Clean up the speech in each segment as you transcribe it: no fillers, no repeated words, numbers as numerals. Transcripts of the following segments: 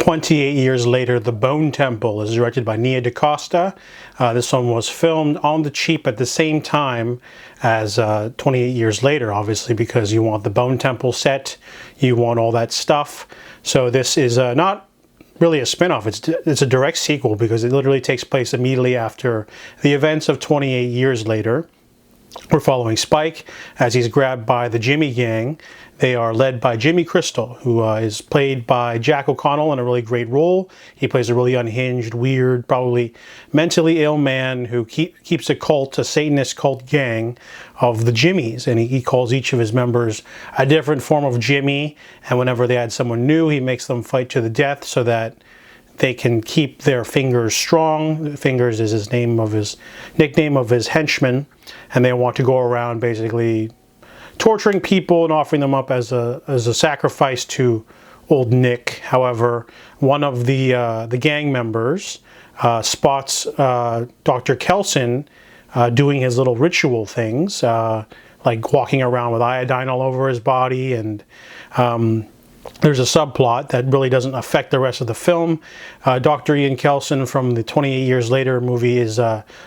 28 years later, The Bone Temple is directed by Nia DaCosta. This one was filmed on the cheap at the same time as 28 years later, obviously, because you want the Bone Temple set, you want all that stuff. So this is not really a spin-off, it's a direct sequel because it literally takes place immediately after the events of 28 years later. We're following Spike as he's grabbed by the Jimmy gang. They are led by Jimmy Crystal, who is played by Jack O'Connell in a really great role. He plays a really unhinged, weird, probably mentally ill man who keeps a cult, a Satanist cult gang of the Jimmies. And he calls each of his members a different form of Jimmy. And whenever they add someone new, he makes them fight to the death so that they can keep their fingers strong. Fingers is his nickname of his henchmen, and they want to go around basically torturing people and offering them up as a sacrifice to old Nick. However, one of the gang members spots Dr. Kelson doing his little ritual things, like walking around with iodine all over his body, and there's a subplot that really doesn't affect the rest of the film. Dr. Ian Kelson from the 28 Years Later movie is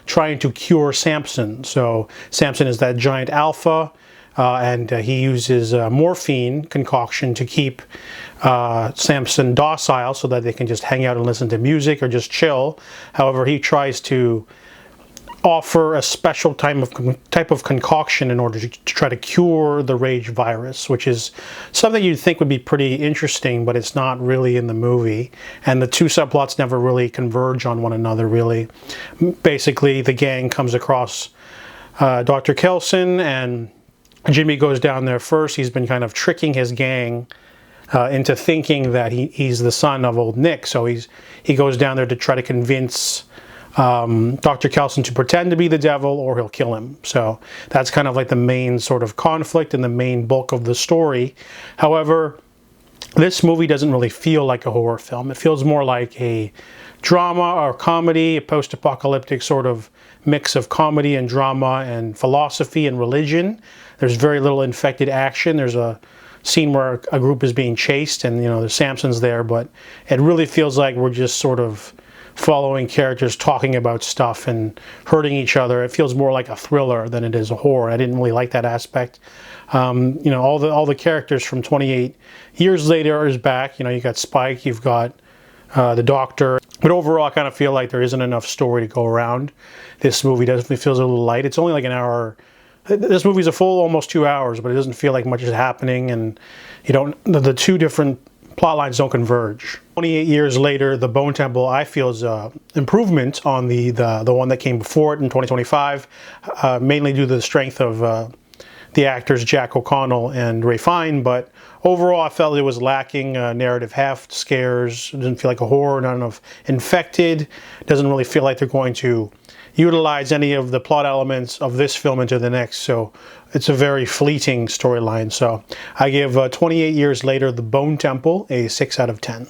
trying to cure Sampson. So Sampson is that giant alpha, and he uses morphine concoction to keep Sampson docile so that they can just hang out and listen to music or just chill. However, he tries to offer a special type of concoction in order to try to cure the rage virus, which is something you'd think would be pretty interesting, but it's not really in the movie. And the two subplots never really converge on one another, really. Basically, the gang comes across Dr. Kelson, and Jimmy goes down there first. He's been kind of tricking his gang into thinking that he's the son of old Nick. So he goes down there to try to convince Dr. Kelson to pretend to be the devil, or he'll kill him. So that's kind of like the main sort of conflict and the main bulk of the story. However, this movie doesn't really feel like a horror film. It feels more like a drama or comedy, a post-apocalyptic sort of mix of comedy and drama and philosophy and religion. There's very little infected action. There's a scene where a group is being chased, and there's Sampson's there, but it really feels like we're just sort of following characters talking about stuff and hurting each other. It feels more like a thriller than it is a horror. I didn't really like that aspect. All the characters from 28 Years Later is back. You got Spike, you've got the Doctor. But overall, I kind of feel like there isn't enough story to go around. This movie definitely feels a little light. It's only like an hour. This movie's a full almost 2 hours, but it doesn't feel like much is happening, and the two different plot lines don't converge. 28 years later, The Bone Temple, I feel, is an improvement on the one that came before it in 2025, mainly due to the strength of the actors Jack O'Connell and Ray Fine, but overall I felt it was lacking narrative heft, scares. It didn't feel like a horror, not enough infected. It doesn't really feel like they're going to utilize any of the plot elements of this film into the next, so it's a very fleeting storyline. So I give 28 Years Later, The Bone Temple a 6 out of 10.